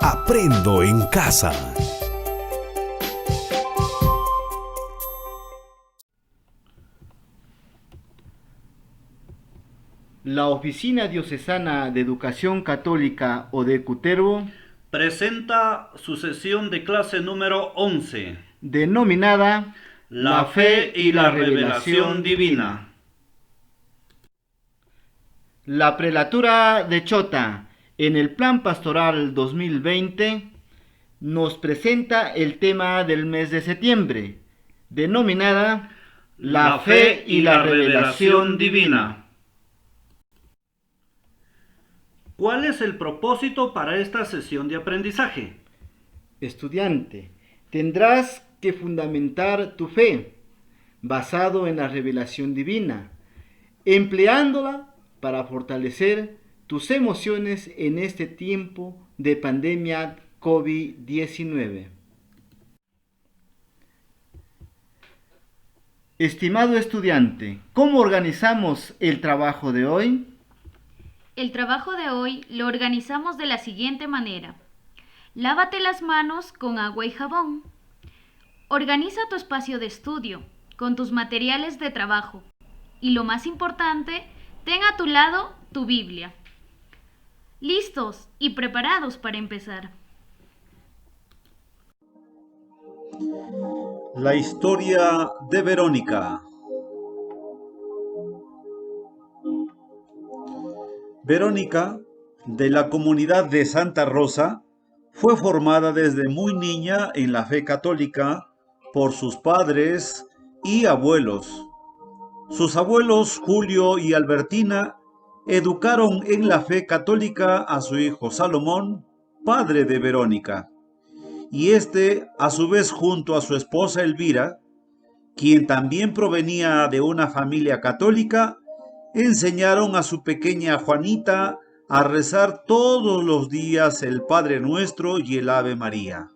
Aprendo en casa. La Oficina Diocesana de Educación Católica ODECUTERBO presenta su sesión de clase número 11, denominada La fe y la revelación divina. La Prelatura de Chota, en el Plan Pastoral 2020, nos presenta el tema del mes de septiembre, denominada La fe y la revelación divina. ¿Cuál es el propósito para esta sesión de aprendizaje? Estudiante, tendrás que fundamentar tu fe, basado en la revelación divina, empleándola para fortalecer tus emociones en este tiempo de pandemia COVID-19. Estimado estudiante, ¿cómo organizamos el trabajo de hoy? El trabajo de hoy lo organizamos de la siguiente manera. Lávate las manos con agua y jabón. Organiza tu espacio de estudio con tus materiales de trabajo. Y lo más importante, ten a tu lado tu Biblia. Listos y preparados para empezar. La historia de Verónica. Verónica, de la comunidad de Santa Rosa, fue formada desde muy niña en la fe católica por sus padres y abuelos. Sus abuelos Julio y Albertina educaron en la fe católica a su hijo Salomón, padre de Verónica, y este, a su vez, junto a su esposa Elvira, quien también provenía de una familia católica, enseñaron a su pequeña Juanita a rezar todos los días el Padre Nuestro y el Ave María,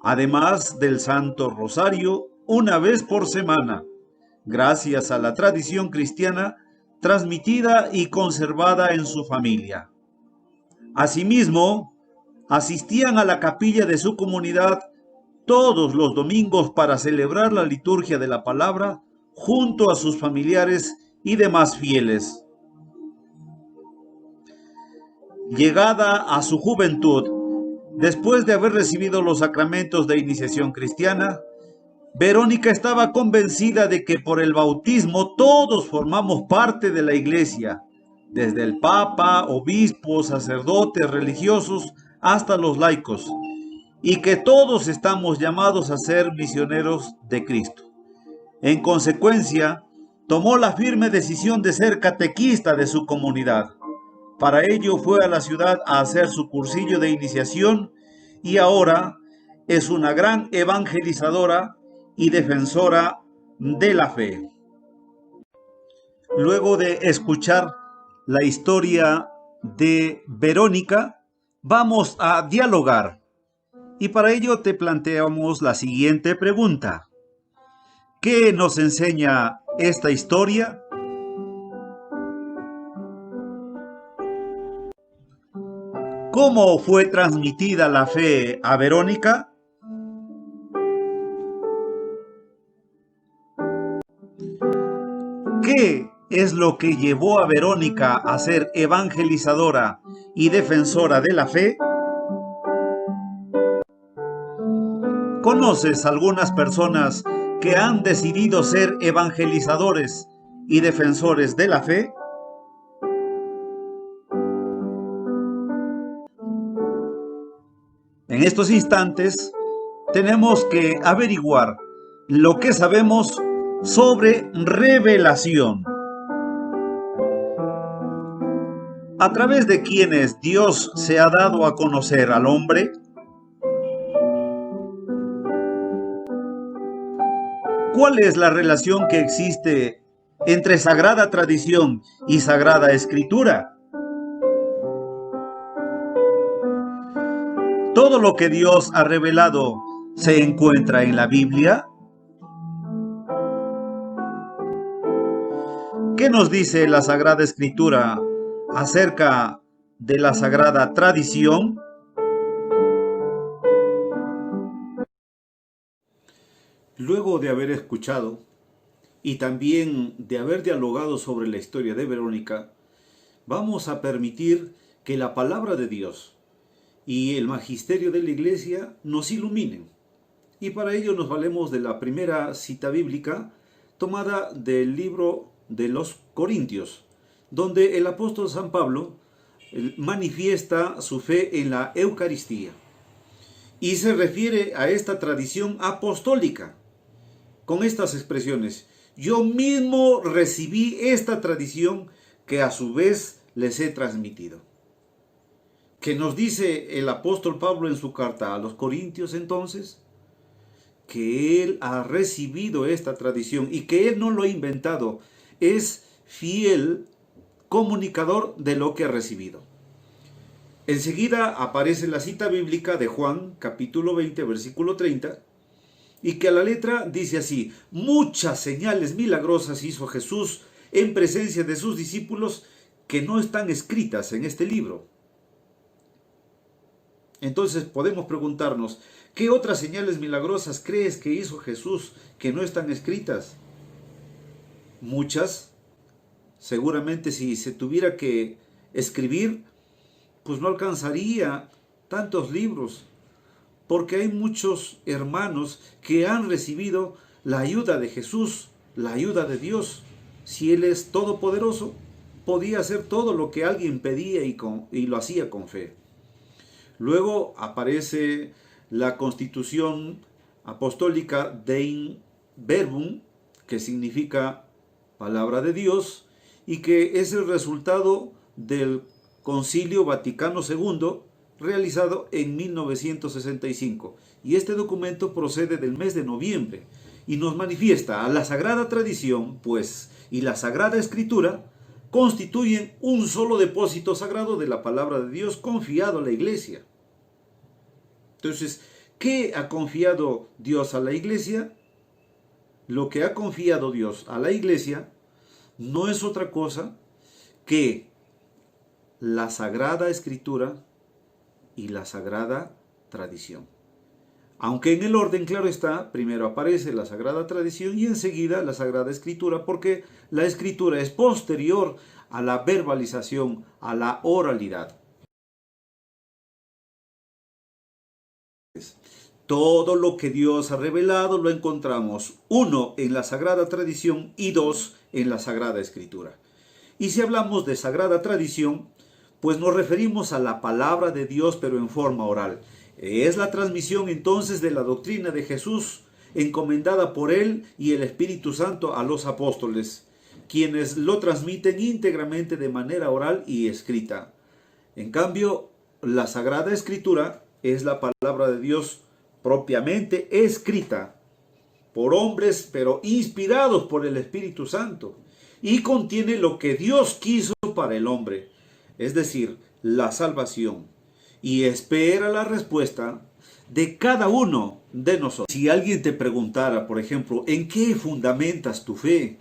además del Santo Rosario una vez por semana, gracias a la tradición cristiana transmitida y conservada en su familia. Asimismo, asistían a la capilla de su comunidad todos los domingos para celebrar la liturgia de la palabra junto a sus familiares y demás fieles. Llegada a su juventud, después de haber recibido los sacramentos de iniciación cristiana, Verónica estaba convencida de que por el bautismo todos formamos parte de la Iglesia, desde el Papa, obispos, sacerdotes, religiosos, hasta los laicos, y que todos estamos llamados a ser misioneros de Cristo. En consecuencia, tomó la firme decisión de ser catequista de su comunidad. Para ello fue a la ciudad a hacer su cursillo de iniciación y ahora es una gran evangelizadora y defensora de la fe. Luego de escuchar la historia de Verónica, vamos a dialogar. Y para ello te planteamos la siguiente pregunta. ¿Qué nos enseña esta historia? ¿Cómo fue transmitida la fe a Verónica? ¿Qué es lo que llevó a Verónica a ser evangelizadora y defensora de la fe? ¿Conoces algunas personas que han decidido ser evangelizadores y defensores de la fe? En estos instantes tenemos que averiguar lo que sabemos sobre revelación. ¿A través de quienes Dios se ha dado a conocer al hombre? ¿Cuál es la relación que existe entre Sagrada Tradición y Sagrada Escritura? ¿Todo lo que Dios ha revelado se encuentra en la Biblia? ¿Qué nos dice la Sagrada Escritura acerca de la Sagrada Tradición? Luego de haber escuchado y también de haber dialogado sobre la historia de Verónica, vamos a permitir que la palabra de Dios y el magisterio de la Iglesia nos iluminen. Y para ello nos valemos de la primera cita bíblica tomada del libro de los Corintios, donde el apóstol San Pablo manifiesta su fe en la Eucaristía y se refiere a esta tradición apostólica con estas expresiones: yo mismo recibí esta tradición que a su vez les he transmitido. ¿Qué nos dice el apóstol Pablo en su carta a los Corintios entonces? Que él ha recibido esta tradición y que él no lo ha inventado, es fiel comunicador de lo que ha recibido. Enseguida aparece la cita bíblica de Juan, capítulo 20, versículo 30, y que a la letra dice así: muchas señales milagrosas hizo Jesús en presencia de sus discípulos que no están escritas en este libro. Entonces podemos preguntarnos, ¿qué otras señales milagrosas crees que hizo Jesús que no están escritas? Muchas. Seguramente si se tuviera que escribir, pues no alcanzaría tantos libros, porque hay muchos hermanos que han recibido la ayuda de Jesús, la ayuda de Dios. Si Él es todopoderoso, podía hacer todo lo que alguien pedía y lo hacía con fe. Luego aparece la constitución apostólica Dein Verbum, que significa palabra de Dios, y que es el resultado del Concilio Vaticano II, realizado en 1965. Y este documento procede del mes de noviembre y nos manifiesta a la Sagrada Tradición, pues, y la Sagrada Escritura constituyen un solo depósito sagrado de la palabra de Dios confiado a la Iglesia. Entonces, ¿qué ha confiado Dios a la Iglesia? Lo que ha confiado Dios a la Iglesia no es otra cosa que la Sagrada Escritura y la Sagrada Tradición. Aunque en el orden, claro está, primero aparece la Sagrada Tradición y enseguida la Sagrada Escritura, porque la Escritura es posterior a la verbalización, a la oralidad. Todo lo que Dios ha revelado lo encontramos, uno, en la Sagrada Tradición y dos, en la Sagrada Escritura. Y si hablamos de Sagrada Tradición, pues nos referimos a la palabra de Dios, pero en forma oral. Es la transmisión entonces de la doctrina de Jesús, encomendada por Él y el Espíritu Santo a los apóstoles, quienes lo transmiten íntegramente de manera oral y escrita. En cambio, la Sagrada Escritura es la palabra de Dios propiamente escrita por hombres, pero inspirados por el Espíritu Santo, y contiene lo que Dios quiso para el hombre, es decir, la salvación, y espera la respuesta de cada uno de nosotros. Si alguien te preguntara, por ejemplo, ¿en qué fundamentas tu fe?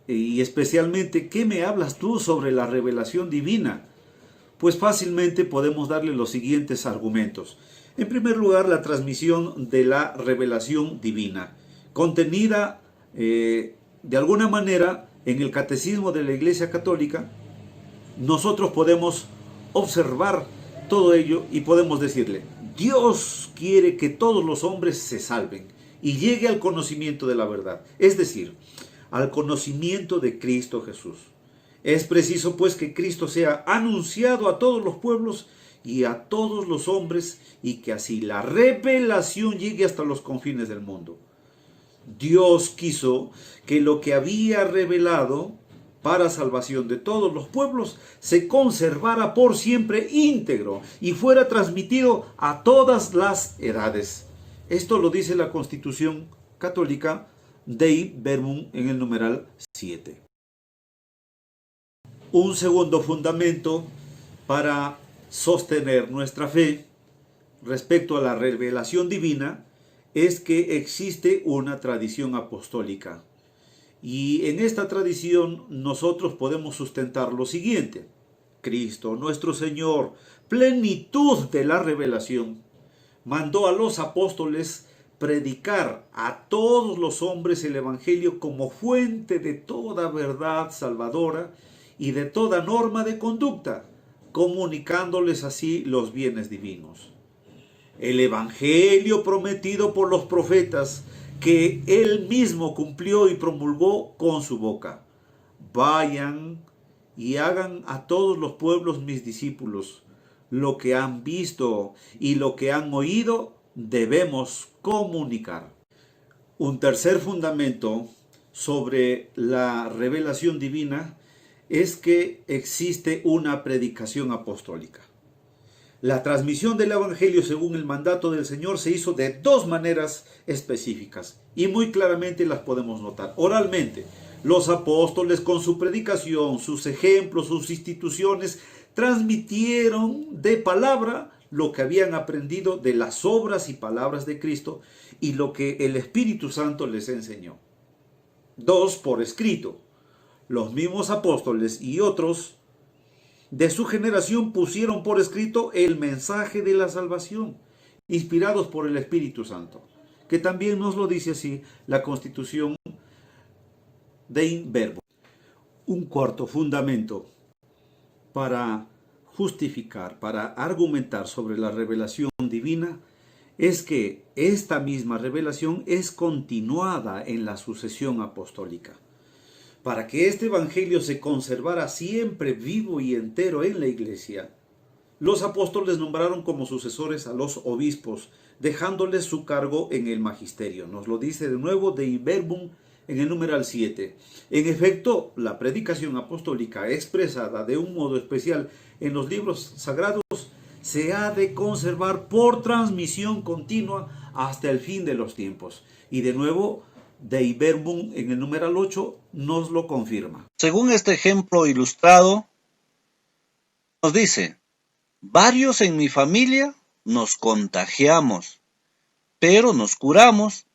Y especialmente, ¿qué me hablas tú sobre la revelación divina? Pues fácilmente podemos darle los siguientes argumentos. En primer lugar, la transmisión de la revelación divina, contenida de alguna manera en el Catecismo de la Iglesia Católica. Nosotros podemos observar todo ello y podemos decirle: Dios quiere que todos los hombres se salven y llegue al conocimiento de la verdad, es decir, al conocimiento de Cristo Jesús. Es preciso pues que Cristo sea anunciado a todos los pueblos y a todos los hombres, y que así la revelación llegue hasta los confines del mundo. Dios quiso que lo que había revelado para salvación de todos los pueblos se conservara por siempre íntegro y fuera transmitido a todas las edades. Esto lo dice la Constitución Católica Dei Verbum en el numeral 7. Un segundo fundamento para sostener nuestra fe respecto a la revelación divina es que existe una tradición apostólica. Y en esta tradición nosotros podemos sustentar lo siguiente: Cristo, nuestro Señor, plenitud de la revelación, mandó a los apóstoles predicar a todos los hombres el Evangelio como fuente de toda verdad salvadora y de toda norma de conducta, comunicándoles así los bienes divinos. El Evangelio prometido por los profetas, que él mismo cumplió y promulgó con su boca. Vayan y hagan a todos los pueblos mis discípulos. Lo que han visto y lo que han oído debemos comunicar. Un tercer fundamento sobre la revelación divina es que existe una predicación apostólica. La transmisión del Evangelio según el mandato del Señor se hizo de dos maneras específicas y muy claramente las podemos notar. Oralmente, los apóstoles con su predicación, sus ejemplos, sus instituciones, transmitieron de palabra lo que habían aprendido de las obras y palabras de Cristo y lo que el Espíritu Santo les enseñó. Dos, por escrito. Los mismos apóstoles y otros de su generación pusieron por escrito el mensaje de la salvación, inspirados por el Espíritu Santo, que también nos lo dice así la Constitución de Verbum. Un cuarto fundamento para justificar, para argumentar sobre la revelación divina, es que esta misma revelación es continuada en la sucesión apostólica. Para que este evangelio se conservara siempre vivo y entero en la iglesia, los apóstoles nombraron como sucesores a los obispos, dejándoles su cargo en el magisterio. Nos lo dice de nuevo de Verbum en el numeral 7. En efecto, la predicación apostólica expresada de un modo especial en los libros sagrados se ha de conservar por transmisión continua hasta el fin de los tiempos. Y de nuevo, Dei Verbum en el numeral 8 nos lo confirma. Según este ejemplo ilustrado, nos dice: varios en mi familia nos contagiamos, pero nos curamos.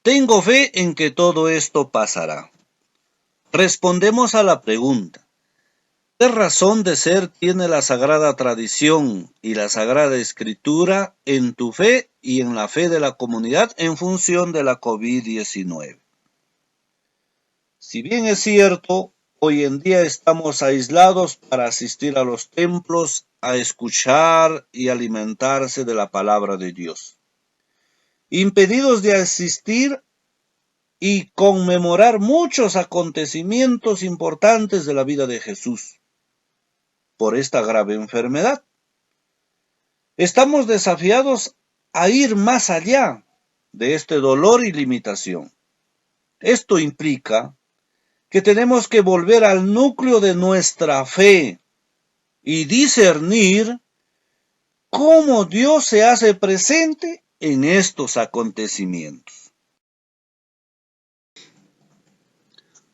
Tengo fe en que todo esto pasará. Respondemos a la pregunta: ¿qué razón de ser tiene la Sagrada Tradición y la Sagrada Escritura en tu fe y en la fe de la comunidad en función de la COVID-19? Si bien es cierto, hoy en día estamos aislados para asistir a los templos, a escuchar y alimentarse de la palabra de Dios, impedidos de asistir y conmemorar muchos acontecimientos importantes de la vida de Jesús por esta grave enfermedad. Estamos desafiados a ir más allá de este dolor y limitación. Esto implica que tenemos que volver al núcleo de nuestra fe y discernir cómo Dios se hace presente en estos acontecimientos.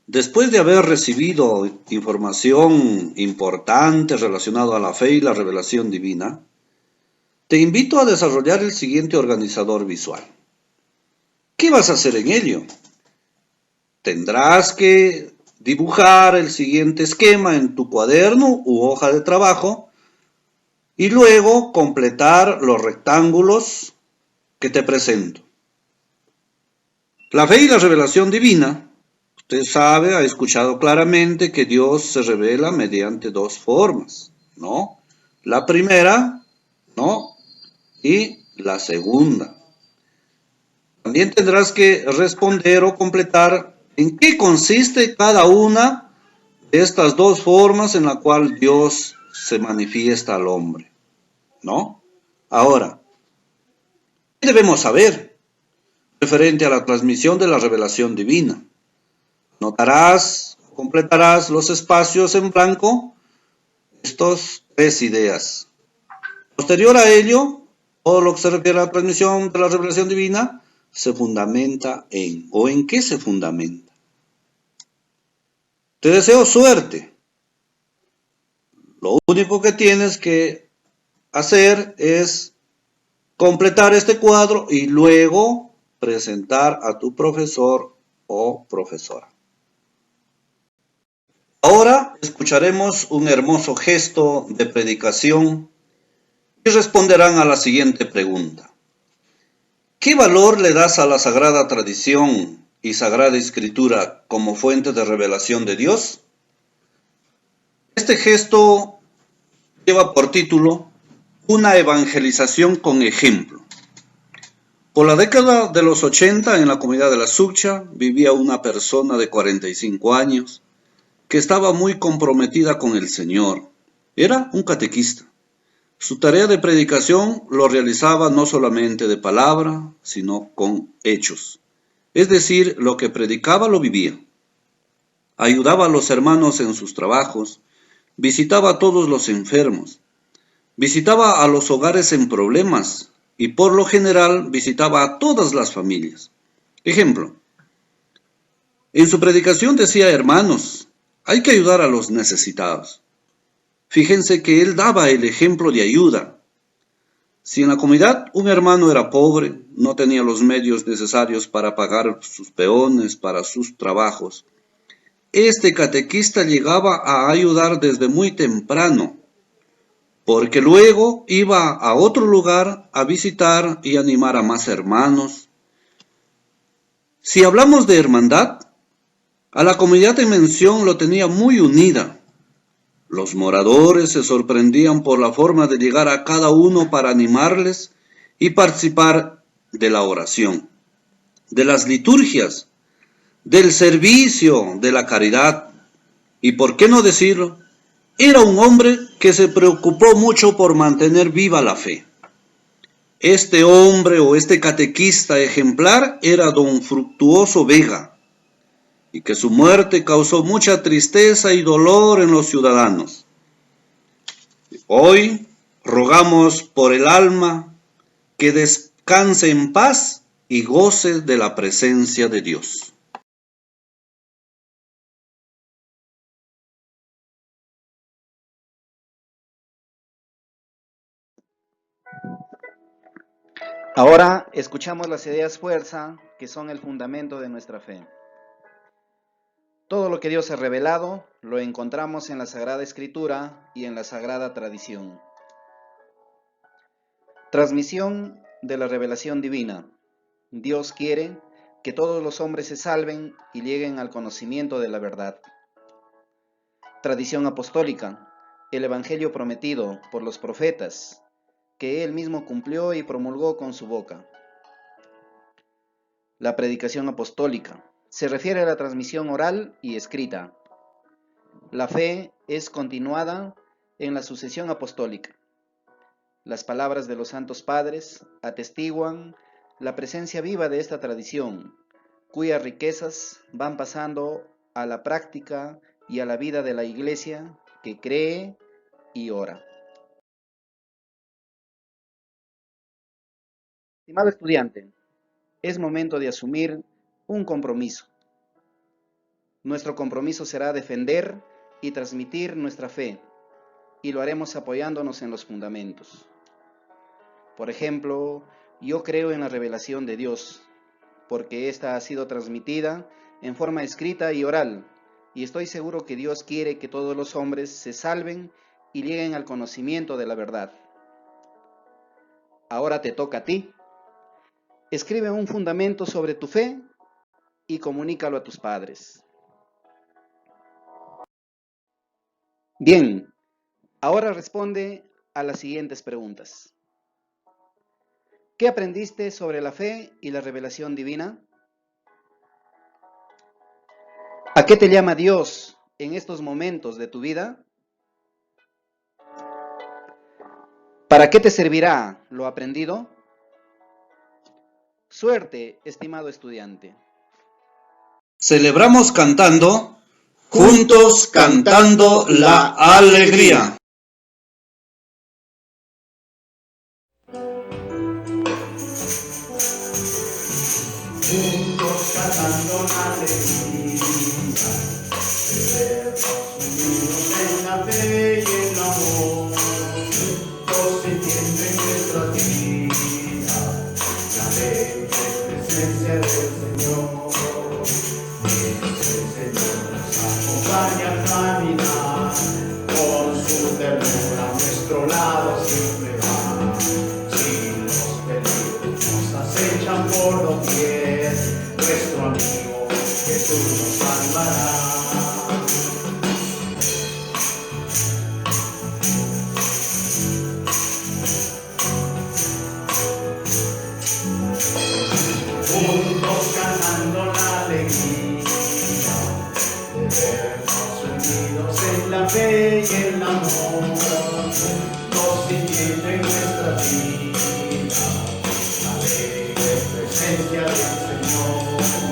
Después de haber recibido información importante relacionada a la fe y la revelación divina, te invito a desarrollar el siguiente organizador visual. ¿Qué vas a hacer en ello? Tendrás que dibujar el siguiente esquema en tu cuaderno u hoja de trabajo y luego completar los rectángulos que te presento. La fe y la revelación divina. Usted sabe, ha escuchado claramente que Dios se revela mediante dos formas, ¿no? La primera, ¿no? Y la segunda. También tendrás que responder o completar en qué consiste cada una de estas dos formas en la cual Dios se manifiesta al hombre, ¿no? Ahora, ¿qué debemos saber referente a la transmisión de la revelación divina? Notarás, completarás los espacios en blanco, estas tres ideas. Posterior a ello, todo lo que se refiere a la transmisión de la revelación divina se fundamenta en, ¿o en qué se fundamenta? Te deseo suerte. Lo único que tienes que hacer es completar este cuadro y luego presentar a tu profesor o profesora. Ahora escucharemos un hermoso gesto de predicación y responderán a la siguiente pregunta. ¿Qué valor le das a la sagrada tradición y sagrada escritura como fuente de revelación de Dios? Este gesto lleva por título Una evangelización con ejemplo. Por la década de los 80, en la comunidad de la Succha, vivía una persona de 45 años que estaba muy comprometida con el Señor. Era un catequista. Su tarea de predicación lo realizaba no solamente de palabra, sino con hechos. Es decir, lo que predicaba lo vivía. Ayudaba a los hermanos en sus trabajos, visitaba a todos los enfermos, visitaba a los hogares en problemas y por lo general visitaba a todas las familias. Ejemplo, en su predicación decía: hermanos, hay que ayudar a los necesitados. Fíjense que él daba el ejemplo de ayuda. Si en la comunidad un hermano era pobre, no tenía los medios necesarios para pagar sus peones, para sus trabajos, este catequista llegaba a ayudar desde muy temprano, porque luego iba a otro lugar a visitar y animar a más hermanos. Si hablamos de hermandad, a la comunidad en mención lo tenía muy unida. Los moradores se sorprendían por la forma de llegar a cada uno para animarles y participar de la oración, de las liturgias, del servicio, de la caridad. Y por qué no decirlo, era un hombre que se preocupó mucho por mantener viva la fe. Este hombre o este catequista ejemplar era don Fructuoso Vega, y que su muerte causó mucha tristeza y dolor en los ciudadanos. Hoy rogamos por el alma que descanse en paz y goce de la presencia de Dios. Ahora escuchamos las ideas fuerza que son el fundamento de nuestra fe. Todo lo que Dios ha revelado lo encontramos en la Sagrada Escritura y en la Sagrada Tradición. Transmisión de la revelación divina. Dios quiere que todos los hombres se salven y lleguen al conocimiento de la verdad. Tradición apostólica. El Evangelio prometido por los profetas, que Él mismo cumplió y promulgó con su boca. La predicación apostólica. Se refiere a la transmisión oral y escrita. La fe es continuada en la sucesión apostólica. Las palabras de los santos padres atestiguan la presencia viva de esta tradición, cuyas riquezas van pasando a la práctica y a la vida de la Iglesia que cree y ora. Estimado estudiante, es momento de asumir un compromiso. Nuestro compromiso será defender y transmitir nuestra fe, y lo haremos apoyándonos en los fundamentos. Por ejemplo, yo creo en la revelación de Dios, porque ésta ha sido transmitida en forma escrita y oral, y estoy seguro que Dios quiere que todos los hombres se salven y lleguen al conocimiento de la verdad. Ahora te toca a ti. Escribe un fundamento sobre tu fe y comunícalo a tus padres. Bien, ahora responde a las siguientes preguntas. ¿Qué aprendiste sobre la fe y la revelación divina? ¿A qué te llama Dios en estos momentos de tu vida? ¿Para qué te servirá lo aprendido? Suerte, estimado estudiante. Celebramos cantando, juntos cantando la alegría. Juntos cantando la alegría, unidos en la fe y el amor, juntos sintiendo en nuestra vida la alegre presencia del Señor. El Señor nos acompaña a caminar, con su ternura a nuestro lado siempre va. Si los peligros nos acechan, en la fe y el amor, nos sintiendo en nuestra vida, la alegre presencia del Señor.